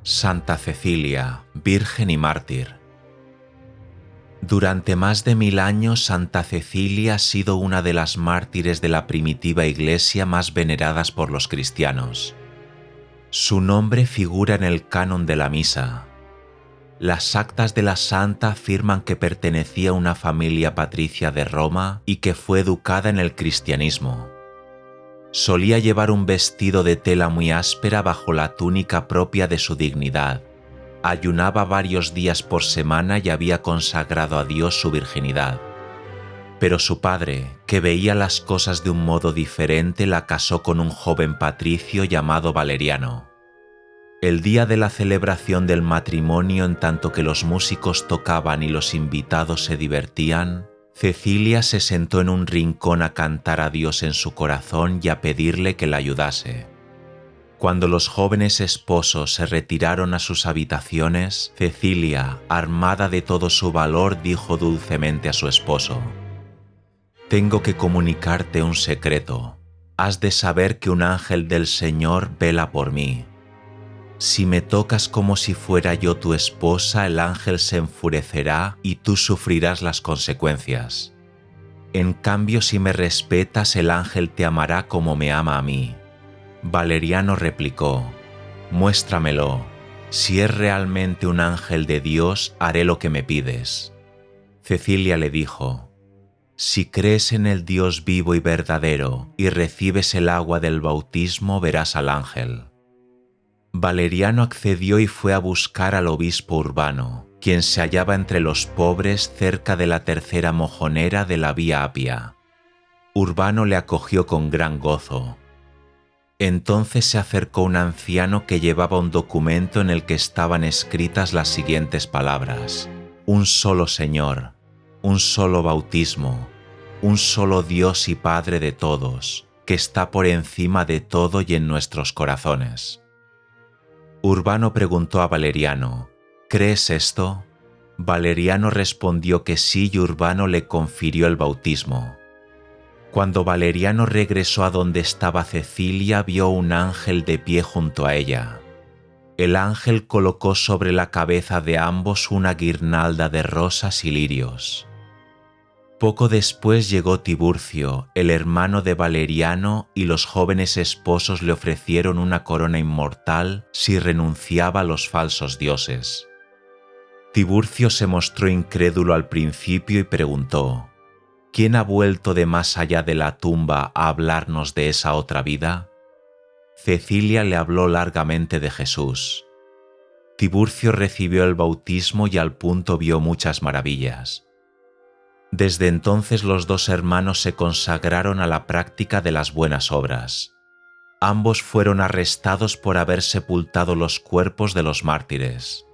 Santa Cecilia, Virgen y Mártir. Durante más de 1000 años, Santa Cecilia ha sido una de las mártires de la primitiva Iglesia más veneradas por los cristianos. Su nombre figura en el canon de la misa. Las actas de la santa afirman que pertenecía a una familia patricia de Roma y que fue educada en el cristianismo. Solía llevar un vestido de tela muy áspera bajo la túnica propia de su dignidad. Ayunaba varios días por semana y había consagrado a Dios su virginidad. Pero su padre, que veía las cosas de un modo diferente, la casó con un joven patricio llamado Valeriano. El día de la celebración del matrimonio, en tanto que los músicos tocaban y los invitados se divertían, Cecilia se sentó en un rincón a cantar a Dios en su corazón y a pedirle que la ayudase. Cuando los jóvenes esposos se retiraron a sus habitaciones, Cecilia, armada de todo su valor, dijo dulcemente a su esposo: «Tengo que comunicarte un secreto. Has de saber que un ángel del Señor vela por mí. Si me tocas como si fuera yo tu esposa, el ángel se enfurecerá y tú sufrirás las consecuencias. En cambio, si me respetas, el ángel te amará como me ama a mí». Valeriano replicó: «Muéstramelo. Si es realmente un ángel de Dios, haré lo que me pides». Cecilia le dijo: «Si crees en el Dios vivo y verdadero y recibes el agua del bautismo, verás al ángel». Valeriano accedió y fue a buscar al obispo Urbano, quien se hallaba entre los pobres cerca de la tercera mojonera de la Vía Apia. Urbano le acogió con gran gozo. Entonces se acercó un anciano que llevaba un documento en el que estaban escritas las siguientes palabras: «Un solo Señor, un solo bautismo, un solo Dios y Padre de todos, que está por encima de todo y en nuestros corazones». Urbano preguntó a Valeriano: «¿Crees esto?». Valeriano respondió que sí y Urbano le confirió el bautismo. Cuando Valeriano regresó a donde estaba Cecilia, vio un ángel de pie junto a ella. El ángel colocó sobre la cabeza de ambos una guirnalda de rosas y lirios. Poco después llegó Tiburcio, el hermano de Valeriano, y los jóvenes esposos le ofrecieron una corona inmortal si renunciaba a los falsos dioses. Tiburcio se mostró incrédulo al principio y preguntó: «¿Quién ha vuelto de más allá de la tumba a hablarnos de esa otra vida?». Cecilia le habló largamente de Jesús. Tiburcio recibió el bautismo y al punto vio muchas maravillas. Desde entonces los dos hermanos se consagraron a la práctica de las buenas obras. Ambos fueron arrestados por haber sepultado los cuerpos de los mártires.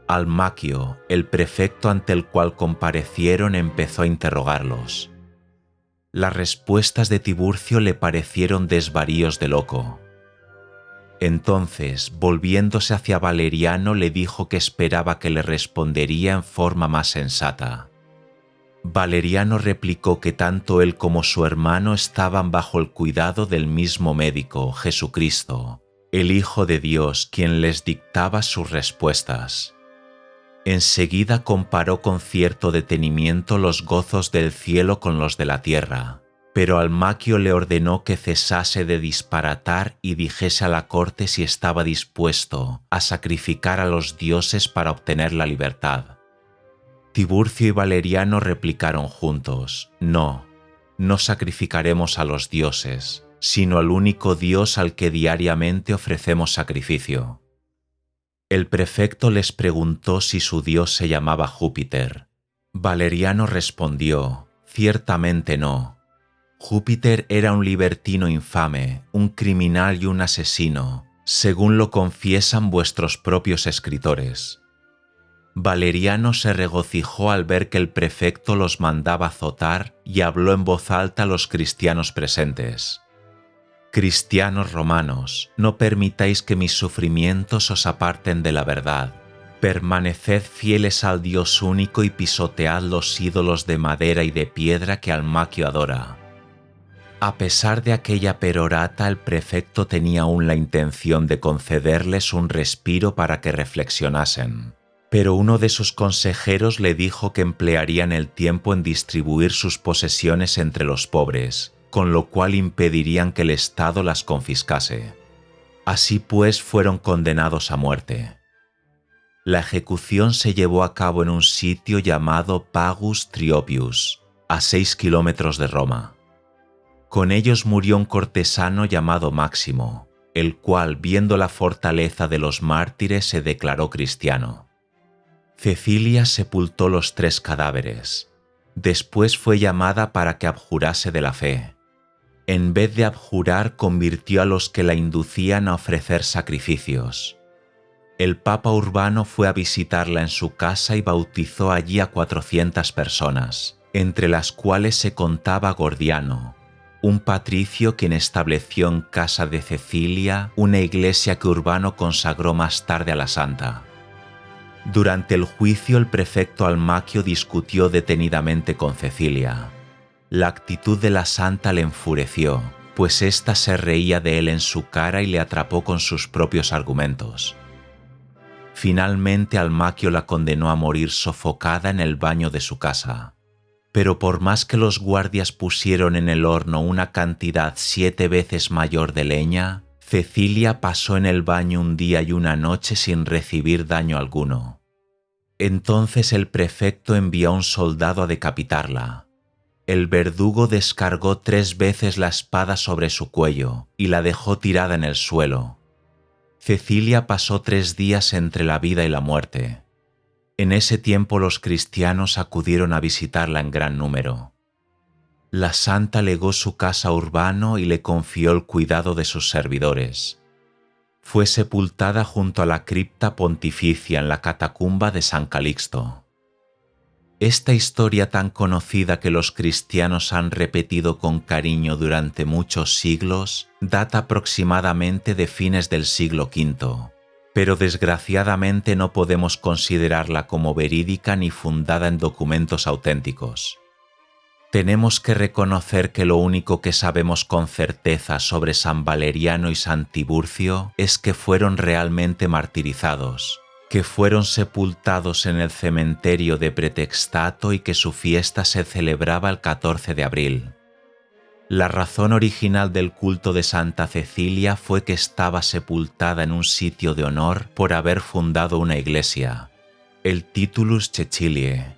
Almaquio, el prefecto ante el cual comparecieron, empezó a interrogarlos. Las respuestas de Tiburcio le parecieron desvaríos de loco. Entonces, volviéndose hacia Valeriano, le dijo que esperaba que le respondería en forma más sensata. Valeriano replicó que tanto él como su hermano estaban bajo el cuidado del mismo médico, Jesucristo, el Hijo de Dios, quien les dictaba sus respuestas. Enseguida comparó con cierto detenimiento los gozos del cielo con los de la tierra, pero Almaquio le ordenó que cesase de disparatar y dijese a la corte si estaba dispuesto a sacrificar a los dioses para obtener la libertad. Tiburcio y Valeriano replicaron juntos: «No, no sacrificaremos a los dioses, sino al único Dios al que diariamente ofrecemos sacrificio». El prefecto les preguntó si su dios se llamaba Júpiter. Valeriano respondió: «Ciertamente no. Júpiter era un libertino infame, un criminal y un asesino, según lo confiesan vuestros propios escritores». Valeriano se regocijó al ver que el prefecto los mandaba azotar y habló en voz alta a los cristianos presentes: «Cristianos romanos, no permitáis que mis sufrimientos os aparten de la verdad. Permaneced fieles al Dios único y pisotead los ídolos de madera y de piedra que Almaquio adora. A pesar de aquella perorata, el prefecto tenía aún la intención de concederles un respiro para que reflexionasen. Pero uno de sus consejeros le dijo que emplearían el tiempo en distribuir sus posesiones entre los pobres, con lo cual impedirían que el Estado las confiscase. Así pues, fueron condenados a muerte. La ejecución se llevó a cabo en un sitio llamado Pagus Triopius, a 6 kilómetros de Roma. Con ellos murió un cortesano llamado Máximo, el cual, viendo la fortaleza de los mártires, se declaró cristiano. Cecilia sepultó los 3 cadáveres. Después fue llamada para que abjurase de la fe. En vez de abjurar, convirtió a los que la inducían a ofrecer sacrificios. El Papa Urbano fue a visitarla en su casa y bautizó allí a 400 personas, entre las cuales se contaba Gordiano, un patricio quien estableció en casa de Cecilia una iglesia que Urbano consagró más tarde a la santa. Durante el juicio, el prefecto Almaquio discutió detenidamente con Cecilia. La actitud de la santa le enfureció, pues ésta se reía de él en su cara y le atrapó con sus propios argumentos. Finalmente, Almaquio la condenó a morir sofocada en el baño de su casa. Pero por más que los guardias pusieron en el horno una cantidad 7 veces mayor de leña, Cecilia pasó en el baño un día y una noche sin recibir daño alguno. Entonces el prefecto envió a un soldado a decapitarla. El verdugo descargó 3 veces la espada sobre su cuello y la dejó tirada en el suelo. Cecilia pasó 3 días entre la vida y la muerte. En ese tiempo los cristianos acudieron a visitarla en gran número. La santa legó su casa a Urbano y le confió el cuidado de sus servidores. Fue sepultada junto a la cripta pontificia en la catacumba de San Calixto. Esta historia tan conocida que los cristianos han repetido con cariño durante muchos siglos data aproximadamente de fines del siglo V, pero desgraciadamente no podemos considerarla como verídica ni fundada en documentos auténticos. Tenemos que reconocer que lo único que sabemos con certeza sobre San Valeriano y San Tiburcio es que fueron realmente martirizados, que fueron sepultados en el cementerio de Pretextato y que su fiesta se celebraba el 14 de abril. La razón original del culto de Santa Cecilia fue que estaba sepultada en un sitio de honor por haber fundado una iglesia, el Titulus Ceciliae.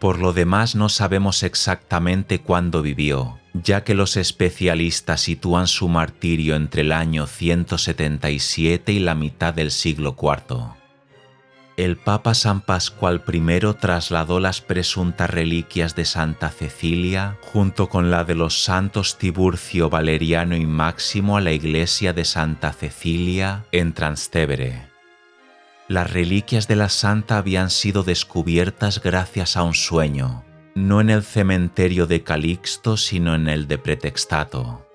Por lo demás no sabemos exactamente cuándo vivió, ya que los especialistas sitúan su martirio entre el año 177 y la mitad del siglo IV. El Papa San Pascual I trasladó las presuntas reliquias de Santa Cecilia junto con la de los santos Tiburcio, Valeriano y Máximo a la iglesia de Santa Cecilia en Trastevere. Las reliquias de la santa habían sido descubiertas gracias a un sueño, no en el cementerio de Calixto, sino en el de Pretextato.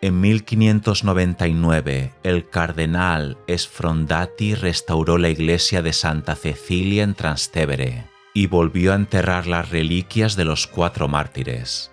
En 1599, el cardenal Sfrondati restauró la iglesia de Santa Cecilia en Trastevere y volvió a enterrar las reliquias de los 4 mártires.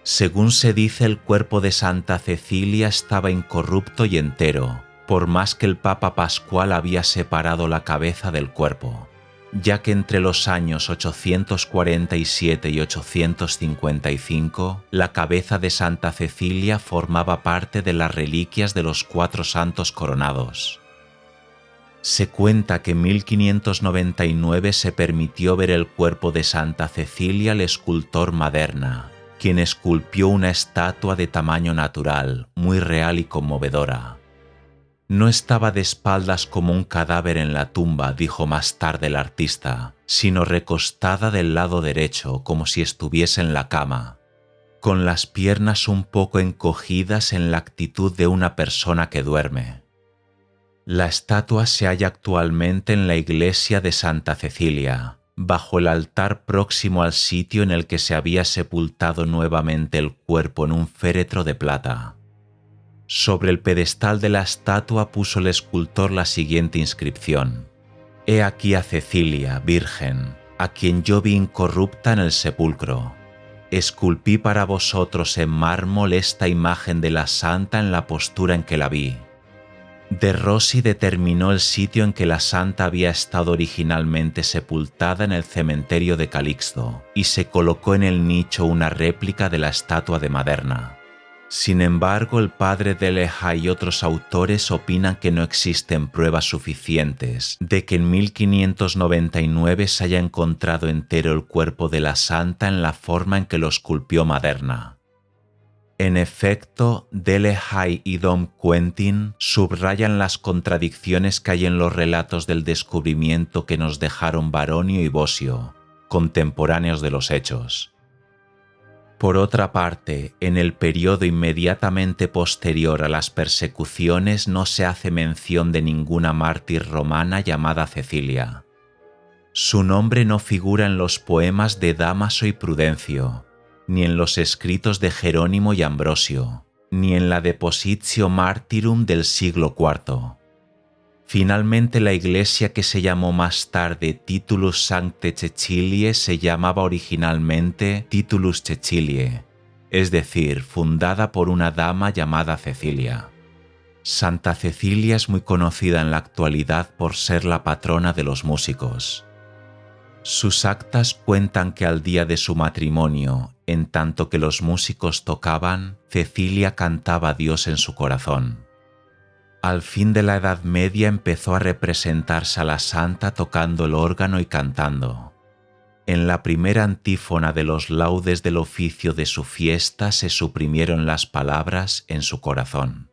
Según se dice, el cuerpo de Santa Cecilia estaba incorrupto y entero, por más que el Papa Pascual había separado la cabeza del cuerpo, ya que entre los años 847 y 855 la cabeza de Santa Cecilia formaba parte de las reliquias de los 4 santos coronados. Se cuenta que en 1599 se permitió ver el cuerpo de Santa Cecilia al escultor Maderna, quien esculpió una estatua de tamaño natural, muy real y conmovedora. No estaba de espaldas como un cadáver en la tumba, dijo más tarde el artista, sino recostada del lado derecho, como si estuviese en la cama, con las piernas un poco encogidas en la actitud de una persona que duerme. La estatua se halla actualmente en la iglesia de Santa Cecilia, bajo el altar próximo al sitio en el que se había sepultado nuevamente el cuerpo en un féretro de plata. Sobre el pedestal de la estatua puso el escultor la siguiente inscripción: «He aquí a Cecilia, Virgen, a quien yo vi incorrupta en el sepulcro. esculpí para vosotros en mármol esta imagen de la santa en la postura en que la vi. De Rossi determinó el sitio en que la santa había estado originalmente sepultada en el cementerio de Calixto y se colocó en el nicho una réplica de la estatua de Maderna. Sin embargo, el padre Deleha y otros autores opinan que no existen pruebas suficientes de que en 1599 se haya encontrado entero el cuerpo de la santa en la forma en que lo esculpió Maderna. En efecto, Deleha y Dom Quentin subrayan las contradicciones que hay en los relatos del descubrimiento que nos dejaron Baronio y Bosio, contemporáneos de los hechos. Por otra parte, en el periodo inmediatamente posterior a las persecuciones no se hace mención de ninguna mártir romana llamada Cecilia. Su nombre no figura en los poemas de Dámaso y Prudencio, ni en los escritos de Jerónimo y Ambrosio, ni en la Depositio Martyrum del siglo IV. Finalmente, la iglesia que se llamó más tarde Titulus Sancte Ceciliae se llamaba originalmente Titulus Ceciliae, es decir, fundada por una dama llamada Cecilia. Santa Cecilia es muy conocida en la actualidad por ser la patrona de los músicos. Sus actas cuentan que al día de su matrimonio, en tanto que los músicos tocaban, Cecilia cantaba a Dios en su corazón. Al fin de la Edad Media empezó a representarse a la santa tocando el órgano y cantando. En la primera antífona de los laudes del oficio de su fiesta se suprimieron las palabras en su corazón.